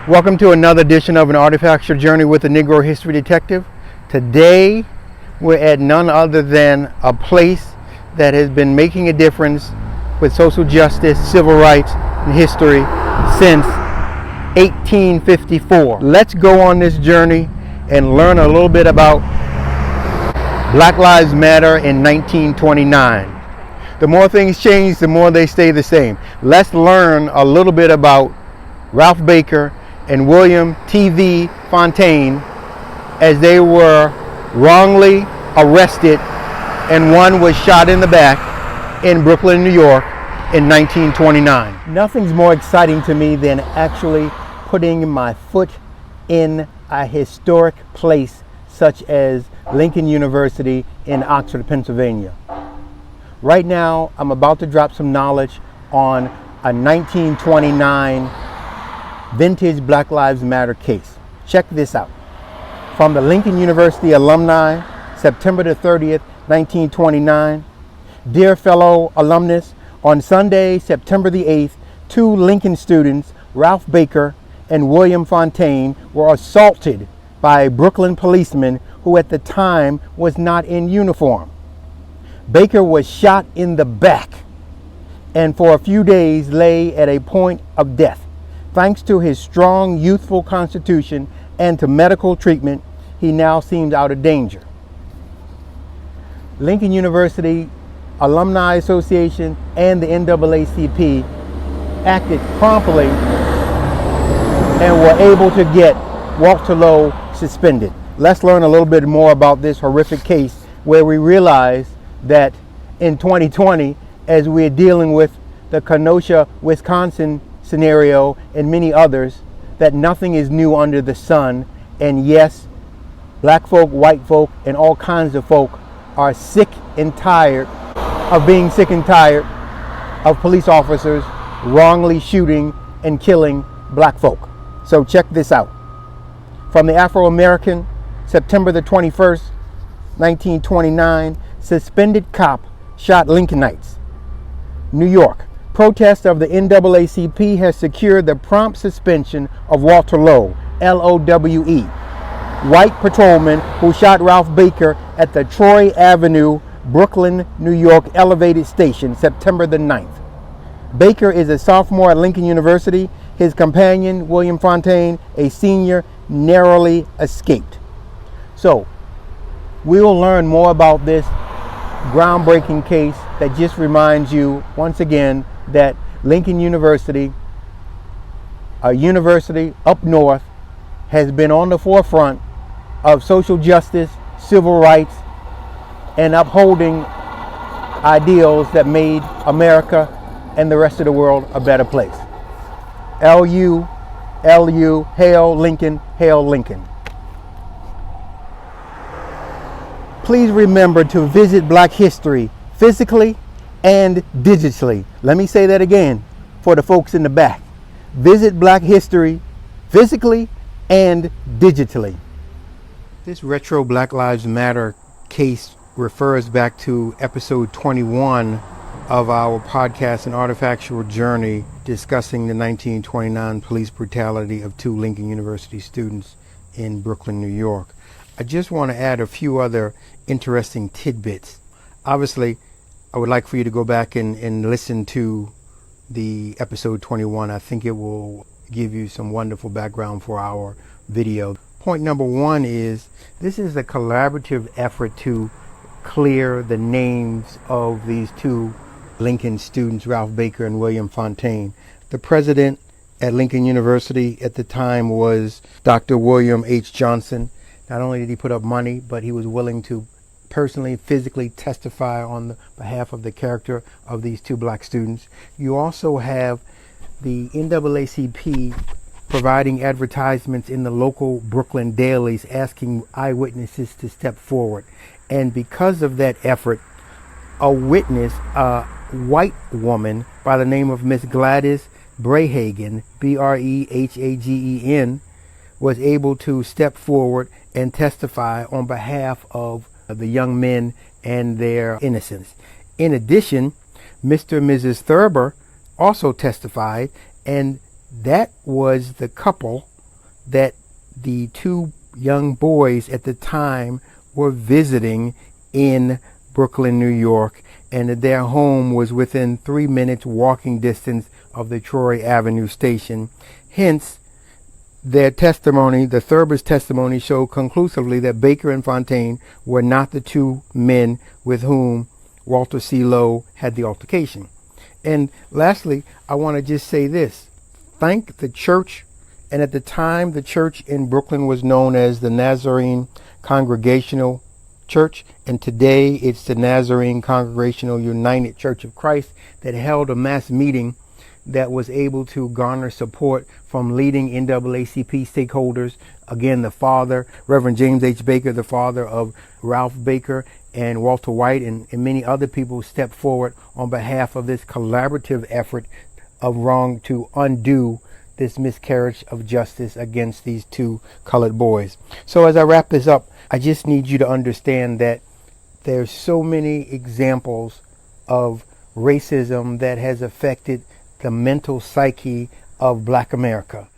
Welcome to another edition of an Artifactual Journey with a Negro History Detective. Today, we're at none other than a place that has been making a difference with social justice, civil rights, and history since 1854. Let's go on this journey and learn a little bit about Black Lives Matter in 1929. The more things change, the more they stay the same. Let's learn a little bit about Ralph Baker and William T.V. Fontaine as they were wrongly arrested and one was shot in the back in Brooklyn, New York in 1929. Nothing's more exciting to me than actually putting my foot in a historic place such as Lincoln University in Oxford, Pennsylvania. Right now, I'm about to drop some knowledge on a 1929 vintage Black Lives Matter case. Check this out. From the Lincoln University alumni, September the 30th, 1929. Dear fellow alumnus, on Sunday, September the 8th, two Lincoln students, Ralph Baker and William Fontaine, were assaulted by a Brooklyn policeman who at the time was not in uniform. Baker was shot in the back and for a few days lay at a point of death. Thanks to his strong, youthful constitution and to medical treatment, he now seems out of danger. Lincoln University Alumni Association and the NAACP acted promptly and were able to get Walter Lowe suspended. Let's learn a little bit more about this horrific case where we realize that in 2020, as we're dealing with the Kenosha, Wisconsin scenario and many others, that nothing is new under the sun. And yes, black folk, white folk, and all kinds of folk are sick and tired of being sick and tired of police officers wrongly shooting and killing black folk. So check this out. From the Afro-American, September the 21st, 1929, suspended cop shot Lincolnites. New York. Protest of the NAACP has secured the prompt suspension of Walter Lowe, L-O-W-E, white patrolman who shot Ralph Baker at the Troy Avenue, Brooklyn, New York elevated station, September the 9th. Baker is a sophomore at Lincoln University. His companion, William Fontaine, a senior, narrowly escaped. So, we'll learn more about this groundbreaking case that just reminds you once again that Lincoln University, a university up north, has been on the forefront of social justice, civil rights, and upholding ideals that made America and the rest of the world a better place. L-U, L-U, hail Lincoln, hail Lincoln. Please remember to visit Black history physically and digitally. Let me say that again for the folks in the back. Visit Black history physically and digitally. This retro Black Lives Matter case refers back to episode 21 of our podcast, An Artifactual Journey, discussing the 1929 police brutality of two Lincoln University students in Brooklyn, New York. I just want to add a few other interesting tidbits. Obviously, I would like for you to go back and listen to the episode 21. I think it will give you some wonderful background for our video. Point number one is this is a collaborative effort to clear the names of these two Lincoln students, Ralph Baker and William Fontaine. The president at Lincoln University at the time was Dr. William H. Johnson. Not only did he put up money, but he was willing to personally, physically testify on the behalf of the character of these two black students. You also have the NAACP providing advertisements in the local Brooklyn dailies asking eyewitnesses to step forward. And because of that effort, a witness, a white woman by the name of Miss Gladys Brehagen, B-R-E-H-A-G-E-N, was able to step forward and testify on behalf of the young men and their innocence. In addition, Mr. and Mrs. Thurber also testified, and that was the couple that the two young boys at the time were visiting in Brooklyn, New York, and that their home was within 3 minutes walking distance of the Troy Avenue station. Hence, their testimony, the Thurber's testimony, showed conclusively that Baker and Fontaine were not the two men with whom Walter C. Lowe had the altercation. And lastly, I want to just say this. Thank the church, and at the time the church in Brooklyn was known as the Nazarene Congregational Church, and today it's the Nazarene Congregational United Church of Christ, that held a mass meeting that was able to garner support from leading NAACP stakeholders. Again, the father, Reverend James H. Baker, the father of Ralph Baker, and Walter White, and many other people stepped forward on behalf of this collaborative effort of wrong to undo this miscarriage of justice against these two colored boys. So as I wrap this up, I just need you to understand that there's so many examples of racism that has affected the mental psyche of Black America.